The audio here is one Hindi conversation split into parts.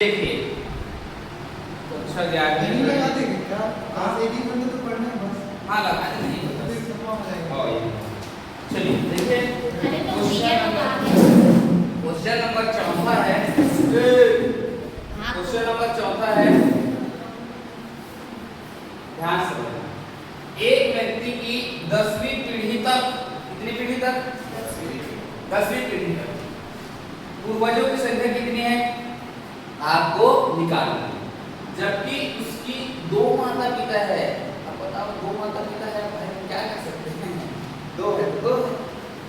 देखिए तो अच्छा ज्ञान नहीं लगाते क्या आज 80 बंदे तो पढ़ना है बस। हाँ लगाते नहीं तो फिर खत्म हो जाएगा। चलिए देखिए क्वेश्चन नंबर चौथा है। क्वेश्चन नंबर चौथा है, ध्यान से एक व्यक्ति की 10वीं पीढ़ी तक, कितनी पीढ़ी तक? 10वीं पीढ़ी तक पूर्वजों की संख्या कितनी है आपको निकालना है। जबकि उसकी 2 माता पिता है। अब बताओ 2 माता पिता है, क्या कर सकते हैं? 2 है, 2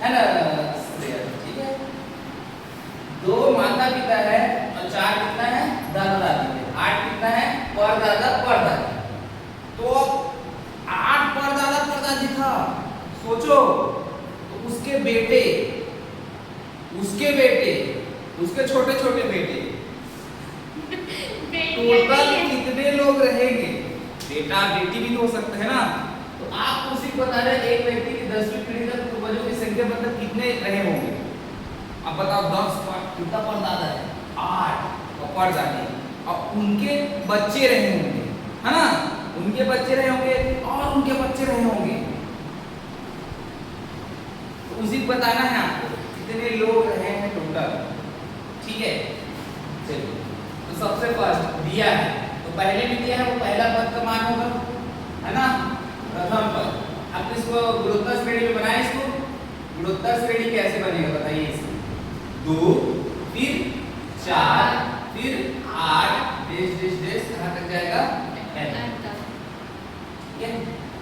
है ना, ठीक है। 2 माता पिता है और 4 कितना है? दादा दादी है। 8 कितना है? परदादा परदादी। तो 8 परदादा परदादी था, सोचो। तो उसके बेटे, उसके छोटे छोटे बेटे, टोटल कितने लोग रहेंगे? बेटा बेटी भी तो हो सकते हैं ना। तो आप उसी को बता रहे एक व्यक्ति की 10वीं पीढ़ी तक पूर्वजों की संख्या मतलब कितने रहे होंगे? अब बताओ 10 पर कितना परदादा है? 8 और परदादी और उनके बच्चे रहे होंगे, है ना? उनके बच्चे रहे होंगे और उनके बच्चे रहे होंगे। तो उसी को बताना है आपको कितने लोग रहे हैं टोटल, ठीक है। चलिए तो सबसे फर्स्ट दिया है, तो पहले भी दिया है, वो पहला पद का मान होगा, है ना, प्रथम पद। अब इसको गुणोत्तर श्रेणी में बनाए। इसको गुणोत्तर श्रेणी कैसे बनेगा बताइए? इसमें 2 फिर 4 फिर 8 डेश डेश डेश कहां तक जाएगा? ठीक है।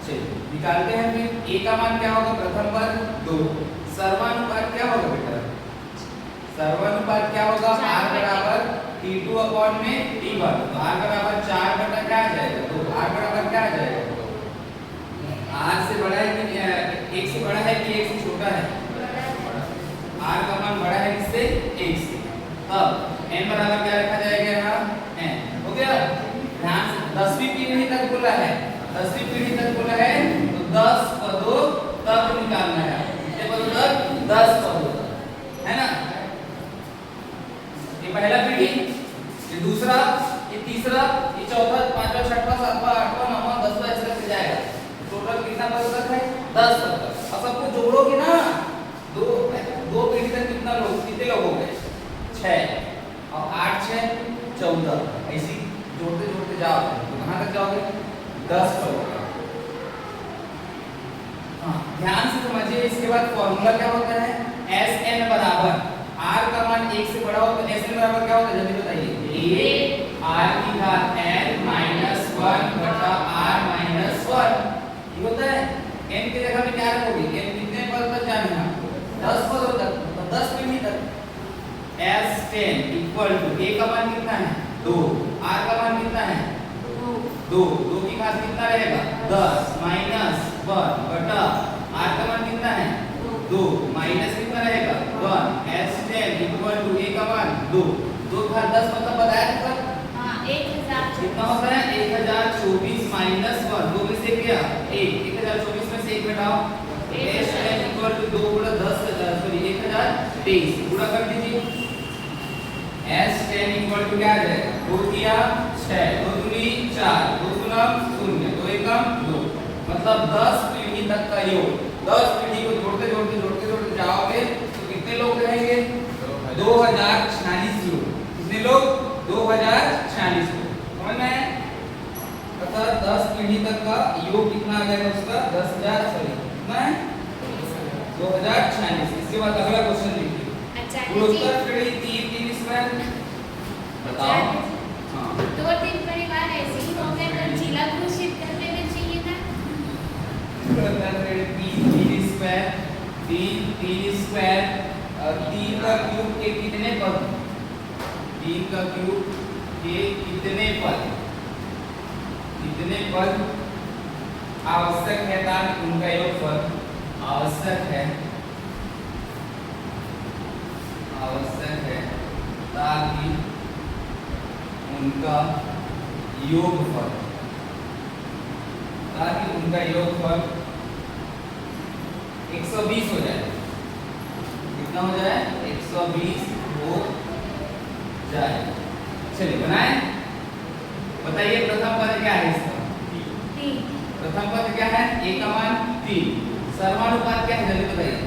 चलिए निकालते हैं। फिर a का मान क्या होगा? प्रथम पद 2। सर्वानुपात क्या होगा बेटा? सर्वानुपात क्या होगा? r बराबर t2 अपॉन में t1। तो r बराबर 4 बटा क्या आ जाएगा? तो r बराबर क्या आ जाएगा? r से बड़ा है कि 1 से बड़ा है कि 1 से छोटा है? r का मान बड़ा है किससे? 1 से। अब n बराबर क्या रखा जाएगा यहाँ? n हो गया। ध्यान से 10वीं पीढ़ी तक बोला है, 10वीं पीढ़ी तक बोला है, तो 10 पदों तक निकालना है। कितने पदों तक? 10 पदों तक, है ना। ये पहला पीढ़ी, ये दूसरा, ये तीसरा, ये चौथा, पांचवा, छठवां, सातवां, आठवां, नौवां, 10वां ऐसे करके जाएगा। टोटल कितना पद तक है? 10 पद तक। अब सबको जोड़ोगे ना, दो पीढ़ी तक कितना लोग, कितने लोग हो गए? 6 और 8 6 14। ऐसे जोड़ते जोड़ते जाओ तो कहां तक जाओगे? 10 पद। हाँ ध्यान से समझिए। इसके बाद फॉर्मूला क्या होता है? Sn बराबर r का मान 1 से बड़ा हो तो Sn बराबर क्या होता है? जल्दी बताइए। a r की घात n माइनस 1 बटा r माइनस 1। ये होता है। n की जगह में क्या रखोगे? n कितने पद तक जाना है आपको? 10 पदों तक, तो 10 पीढ़ी तक। S10 इक्वल टू a का मान कितना है? 2। r का मान कितना है? 2 की घात कितना रहेगा? 10 माइनस 1 बटा r का मान कितना है? 2 माइनस कितना रहेगा? 1। S10 इक्वल टू a का मान 2 की घात 10 मतलब बताया था? हां 1000 कितना होता है? 1024 माइनस 1, 2 में से क्या? 1। 1024 में से 1 घटाओ। S10 इक्वल टू 2 गुणा 10 सॉरी 1023 गुणा कर दीजिए। S10 इक्वल टू क्या आ जाएगा? 2 किया 6, 2 दूनी 4, 2 गुना 0, 2 एकम 2, मतलब 10 पीढ़ी तक का योग। 10 पीढ़ी को जोड़ते जोड़ते जोड़ते जोड़ते जाओगे तो कितने लोग रहेंगे? 2046 लोग। कितने लोग? 2046 लोग। समझ में? अतः 10 पीढ़ी तक का योग कितना आ जाएगा उसका? 10,000 सॉरी कितना है? 2046। इसके बाद अगला क्वेश्चन देखिए। गुणोत्तर श्रेणी 3 स्क्वायर बताओ। हां 2-3 परिवार ऐसे ही हो गए तो जिला घोषित कर देना चाहिए था। गुणोत्तर श्रेणी 3 स्क्वायर 3 स्क्वायर 3 का क्यूब के कितने पद? 3 का क्यूब के कितने पद? कितने पद आवश्यक है ताकि उनका योगफल आवश्यक है ताकि उनका योगफल 120 हो जाए। कितना हो जाए? 120 हो जाए। चलिए बनाए। बताइए प्रथम पद क्या है इसका? 3 प्रथम पद क्या है? a का मान 3। सर्वानुपात क्या है जल्दी बताइए।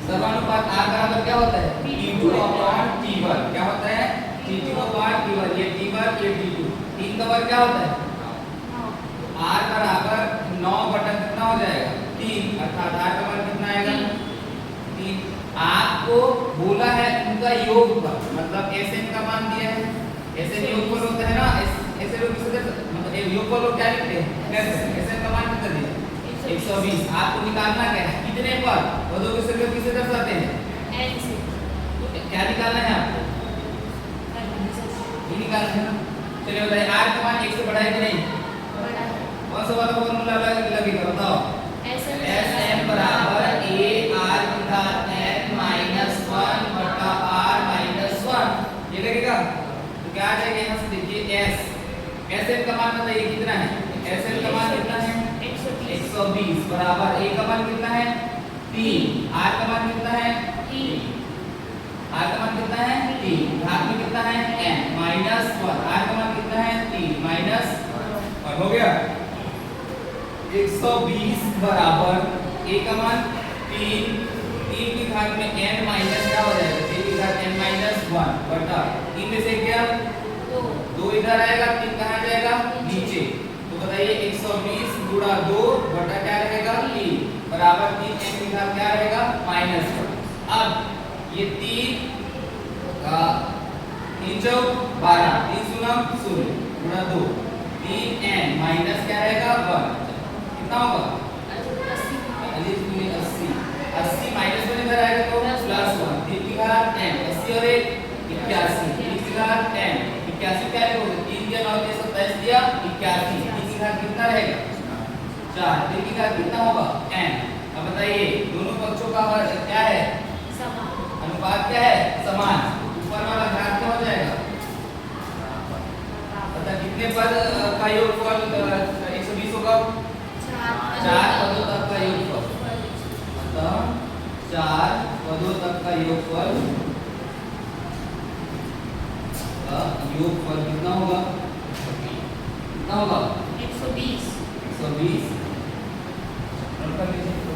सर्वानुपात r बराबर क्या होता है? t2 upon t1। क्या होता है? t2 upon t1। ये t1 ये t2। 3 का वर्ग क्या होता है? 9 r बराबर 9 बटा कितना हो जाएगा? 3 अर्थात r का मान कितना आएगा? 3। आपको बोला है उनका योगफल, मतलब Sn का मान दिया है। Sn योगफल होता है ना, ऐसे लोग किसे मतलब योगफल लोग क्या लिखते हैं? Sn का मान कितना दिया? 120। आपको निकालना क्या है? कितने पर पदों के संख्या किसे दर्शाते हैं? n से तो क्या निकालना है आपको? ये निकालना है ना। चलिए बताइए r का मान 1 से बड़ा है कि नहीं? बड़ा है। कौन सा वाला फॉर्मूला लगेगा बताओ? Sn बराबर a r की घात n माइनस 1 बटा r माइनस 1। ये लगेगा तो क्या आ जाएगा? यहाँ से देखिए s Sn का मान बताइए कितना है? Sn का मान कितना है? 120 बराबर a का मान कितना है? 3। r का मान कितना है? 3। r का मान कितना है? 3। घात में कितना है? n minus 1। r का मान कितना है? 3 माइनस 1 हो गया। 120 बराबर a का मान 3 की घात में n माइनस क्या हो जाएगा? 3 की घात n माइनस 1 बटा 3 में से क्या? 2 इधर आएगा, 3 कहाँ जाएगा? नीचे। तो बताइए 120 गुणा 2 बटा क्या रहेगा? 3 बराबर 3 n की घात क्या रहेगा? माइनस 1। अब ये 3 चौक 12, 3 शून्य 0 गुणा 2 3n माइनस क्या रहेगा? 1। कितना होगा? 80 माइनस 1 इधर आएगा तो प्लस 1। 3 की घात n 80 और 1 81। 3 की घात n 81 क्या लिखोगे? 3 दिया 9 दिया 27 दिया 81। 3 की घात कितना रहेगा? 4। 3 की घात कितना होगा? n। अब बताइए दोनों पक्षों का क्या है? अनुपात क्या है? समान। ऊपर वाला घात क्या हो जाएगा? पता कितने पद का योगफल 120 होगा? 4 पदों तक का योगफल। मतलब 4 पदों तक का योगफल कितना होगा? कितना होगा? 120 120। नोट कर लीजिए।